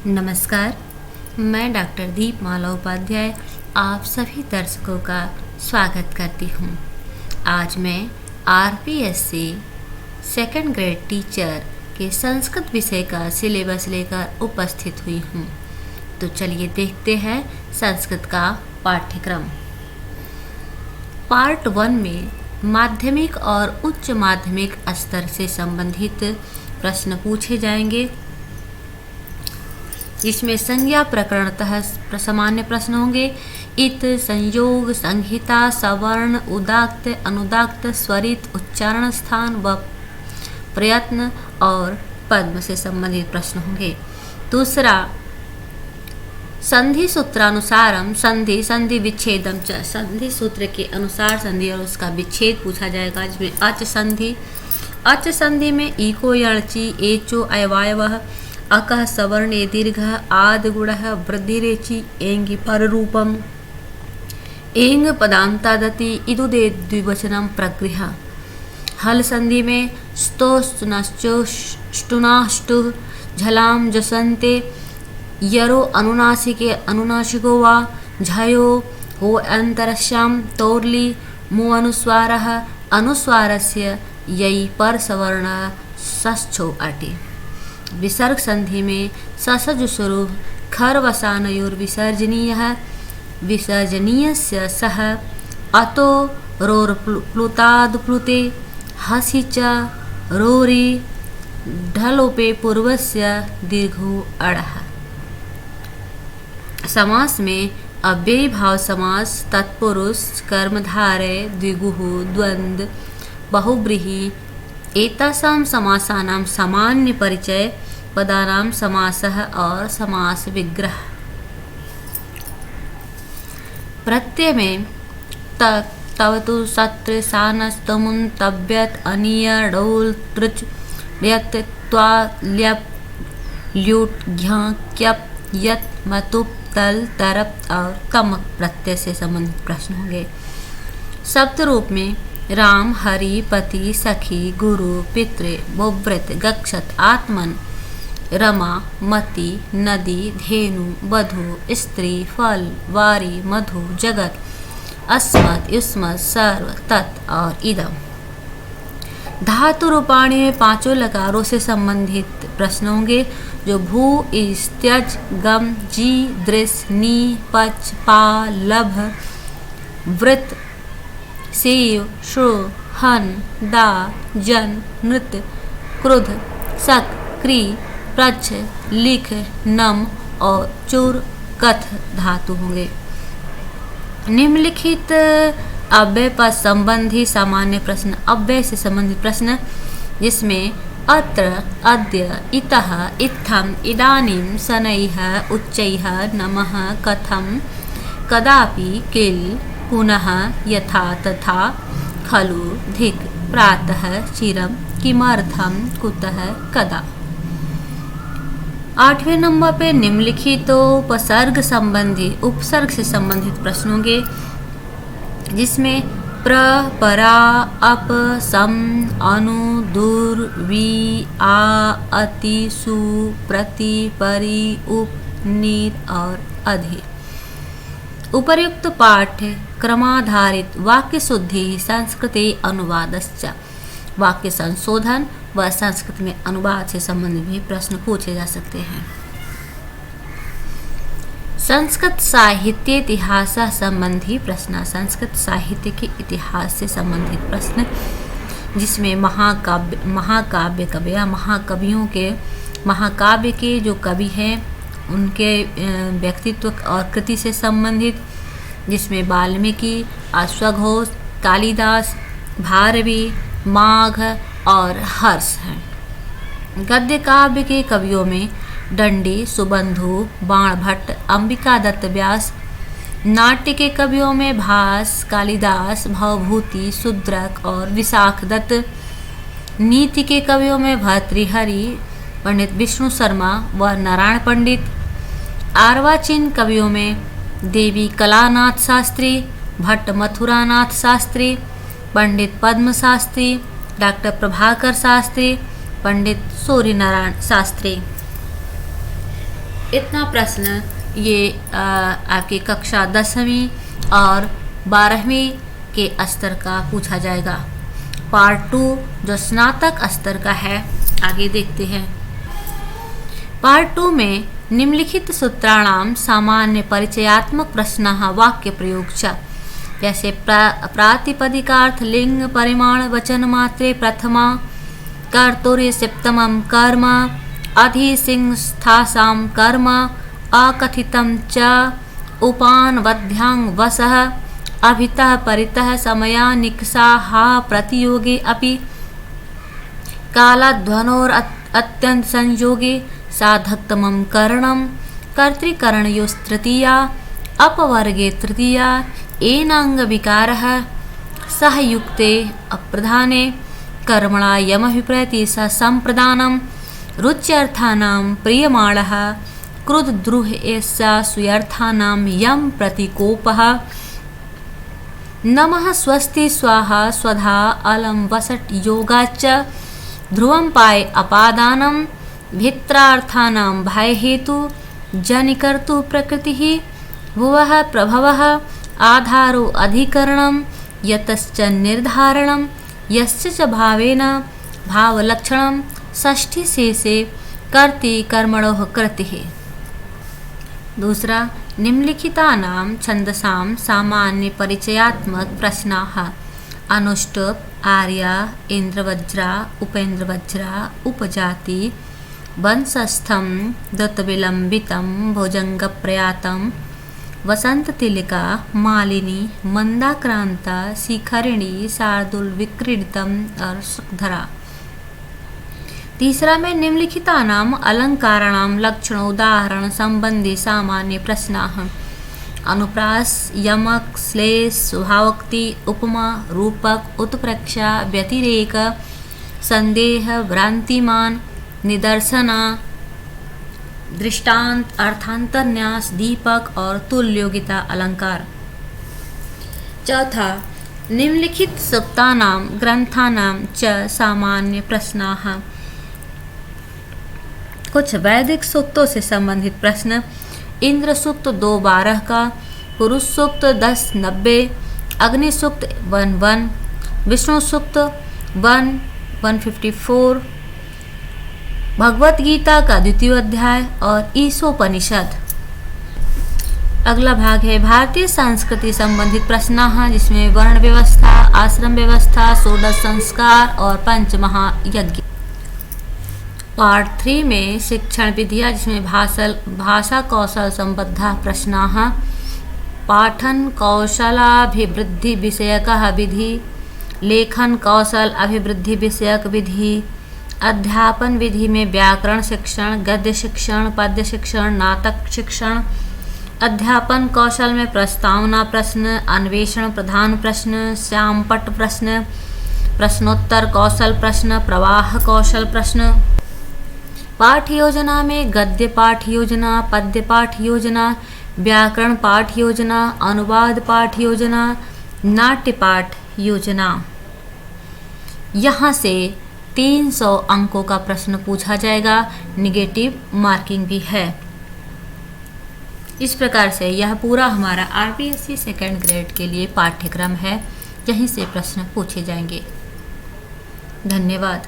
नमस्कार, मैं डॉक्टर दीपमाला उपाध्याय आप सभी दर्शकों का स्वागत करती हूँ। आज मैं आरपीएससी सेकंड ग्रेड टीचर के संस्कृत विषय का सिलेबस लेकर उपस्थित हुई हूँ। तो चलिए देखते हैं संस्कृत का पाठ्यक्रम। पार्ट 1 में माध्यमिक और उच्च माध्यमिक स्तर से संबंधित प्रश्न पूछे जाएंगे। इसमें संज्ञा प्रकरणतः सामान्य प्रश्न होंगे। इत, संयोग, संहिता, सवर्ण, उदात्त, अनुदात्त, स्वरित, उच्चारण स्थान व प्रयत्न और पद्म से संबंधित प्रश्न होंगे। दूसरा, संधि सूत्रानुसारम संधि, संधि विच्छेदम च, संधि सूत्र के अनुसार संधि और उसका विच्छेद पूछा जाएगा। जिसमें अच संधि, अच संधि में इको यणचि एचो अयवायवः अकः सवर्णे दीर्घः आद गुणः वृद्धिरेचि एंगि पररूपम एंग पदांतादति इदुदे द्विवचनम प्रगृह। हल संधि में स्तो स्तुनश्चो ष्टुनाष्टुः झलाम जसन्ते यरो अनुनासिके अनुनासिको वा झयो हो अंतरश्याम तौर्ली मु अनुस्वारः अनुस्वारस्य यै परसवर्णः सश्चो अटि। विसर्ग संधि में ससजुषुरु खरवसानयोर्विसर्जनीयः विसर्जनीयस्य सः अतो रोर्प्लुताद्प्लुते हसि च रोरि ढलोपे पूर्वस्य दीर्घो अड़ः। समास में अव्ययी भाव समास तत्पुरुष कर्मधारय द्विगुः द्वंद्व बहुब्रीहि एतासां समासानां सामान्य परिचय पदानां समासः और समास विग्रह। प्रत्यय में तवतु सत्र सानस्तमुन तब्यत अनिय डौल तृच यत त्वा ल्यप ल्यूट घ्या क्यप यत मतुप तल तरप और कमक प्रत्यय से संबंधित प्रश्न होंगे। शब्द रूप में राम, हरि, पति, सखी, गुरु, पितृ, बुव्रत, गक्षत, आत्मन, रमा, मति, नदी, धेनु, वधु, स्त्री, फल, वारी, मधु, जगत, अस्मत्, युष्मत्, सर्व, तत् और इदम। धातु रूपाणी में पांचों लकारों से संबंधित प्रश्न होंगे जो भू, इस, त्यज, गम, जी, दृश, नी, पच, पा, लभ, वृत, सेव, श्रु, हन, दा, जन, नृत, क्रुध, सक, क्री, प्रच्छ, लिख, नम और चुर, कथ धातु होंगे। निम्नलिखित अव्यय पर संबंधी सामान्य प्रश्न, अव्यय से संबंधित प्रश्न जिसमें अत्र, अद्य, इतः, इत्थम, इदानीं, शनैः, उच्चैः, नमः, कथम, कदापि, किल, पुनः, यथा, तथा, खलु, धिक्, प्रातः, चिरम, किमर्थम, कुतः, कदा। 8वें नंबर पे निम्नलिखित उपसर्ग संबंधी उपसर्ग से संबंधित प्रश्न होंगे जिसमें प्र, परा, अप, सम, अनु, दूर, वि, आ, अति, सु, प्रति, परि, उप, नीर और अधि। उपर्युक्त पाठ क्रमाधारित वाक्य शुद्धि संस्कृते अनुवादश्च, वाक्य संशोधन व संस्कृत में अनुवाद से संबंधित भी प्रश्न पूछे जा सकते हैं। संस्कृत साहित्य इतिहास संबंधी प्रश्न, संस्कृत साहित्य के इतिहास से संबंधित प्रश्न जिसमें महाकाव्य कवि या महाकवियों के महाकाव्य के जो कवि हैं उनके व्यक्तित्व और कृति से संबंधित, जिसमें वाल्मीकि, अश्वघोष, कालिदास, भारवी, माघ और हर्ष हैं। गद्य काव्य के कवियों में दंडी, सुबंधु, बाणभट्ट, अंबिका दत्त व्यास। नाट्य के कवियों में भास, कालिदास, भवभूति, शूद्रक और विशाख दत्त। नीति के कवियों में भर्तृहरि, पंडित विष्णु शर्मा व नारायण पंडित। अर्वाचीन कवियों में देवी कलानाथ शास्त्री, भट्ट मथुरानाथ शास्त्री, पंडित पद्म शास्त्री, डॉक्टर प्रभाकर शास्त्री, पंडित सूर्यनारायण शास्त्री। इतना प्रश्न ये आपकी कक्षा 10वीं और 12वीं के स्तर का पूछा जाएगा। पार्ट 2 जो स्नातक स्तर का है, आगे देखते हैं। पार्ट 2 में निम्नलिखित सूत्राणाम सामान्य परिचयात्मक प्रश्नः वाक्य प्रयोग च, जैसे प्रातिपदिकार्थ लिंग परिमाण वचन मात्रे प्रथमा कर्तुर्य सप्तमम कर्म अधिसिंस्थासां कर्म अकथितं च उपानवध्यां वसः अभितः परितः समया निकषाः प्रतियोगे अपि कालाध्वनोर अत्यंत संयोगे साधकतमं करणं कर्तृकरणयोस्तृतीया अपवर्गे तृतीया एनांग विकारः सहयुक्ते अप्रधाने कर्मणा यमभिप्रति संप्रदानं रुच्यर्थानां प्रियमाणः क्रुद्धद्रुह एषा सुयर्थानां यम प्रतिकोपः नमः स्वस्ति स्वाहा स्वधा अलम वसट योगाच्च ध्रुवं पाय अपादानं भित्रार्थानां भय हेतु जनिकर्तु प्रकृतिः भुवः प्रभवः आधारो अधिकरणं यतश्च निर्धारणं यस्य च भावेन भावलक्षणं षष्ठी शेषे कर्ति कर्मणोः कृतिः। दूसरा, निम्नलिखितानां छन्दसां सामान्य परिचयात्मक प्रश्नाः अनुष्टुप आर्या इंद्रवज्रा उपेन्द्रवज्रा उपजाति वंशस्थं दत्तविलंबितं भुजंगप्रयातं वसंततिलिका मालिनी मंदाक्रांता शिखरिणी शार्दूलविक्रीडितम् और सुखधरा। तीसरा में निम्नलिखितानाम् अलंकाराणां लक्षण उदाहरण संबंधी सामान्य प्रश्नाः अनुप्रास यमक श्लेष स्वभावोक्ति उपमा रूपक उत्प्रेक्षा व्यतिरेक संदेह भ्रांतिमान निदर्शना दृष्टांत अर्थांतरन्यास दीपक और तुल्योगिता अलंकार। चौथा, निम्नलिखित सूक्तानां ग्रंथानां च सामान्य प्रश्नाः कुछ वैदिक सूक्तों से संबंधित प्रश्न। इंद्र सूक्त 2:12 का, पुरुष सूक्त 10:90, अग्नि सूक्त 1:1, विष्णु सूक्त 1:154, भगवत गीता का 2वां अध्याय और ईशोपनिषद। अगला भाग है भारतीय संस्कृति संबंधित प्रश्न, जिसमें वर्ण व्यवस्था, आश्रम व्यवस्था, षोडश संस्कार और पंच महायज्ञ। पार्ट 3 में शिक्षण विधियाँ, जिसमें भाषा कौशल संबद्ध प्रश्नाः पाठन कौशलाभिवृद्धि विषयकः विधि, लेखन कौशल अभिवृद्धि विषयक विधि, अध्यापन विधि में व्याकरण शिक्षण, गद्य शिक्षण, पद्य शिक्षण, नाटक शिक्षण, अध्यापन कौशल में प्रस्तावना प्रश्न, अन्वेषण प्रधान प्रश्न, श्यामपट्ट प्रश्न, प्रश्नोत्तर कौशल प्रश्न, प्रवाह कौशल प्रश्न। पाठ योजना में गद्य पाठ योजना, पद्य पाठ योजना, व्याकरण पाठ योजना, अनुवाद पाठ योजना, नाट्य पाठ योजना। यहाँ से 300 अंकों का प्रश्न पूछा जाएगा, निगेटिव मार्किंग भी है। इस प्रकार से यह पूरा हमारा आरपीएससी सेकेंड ग्रेड के लिए पाठ्यक्रम है, यहीं से प्रश्न पूछे जाएंगे। धन्यवाद।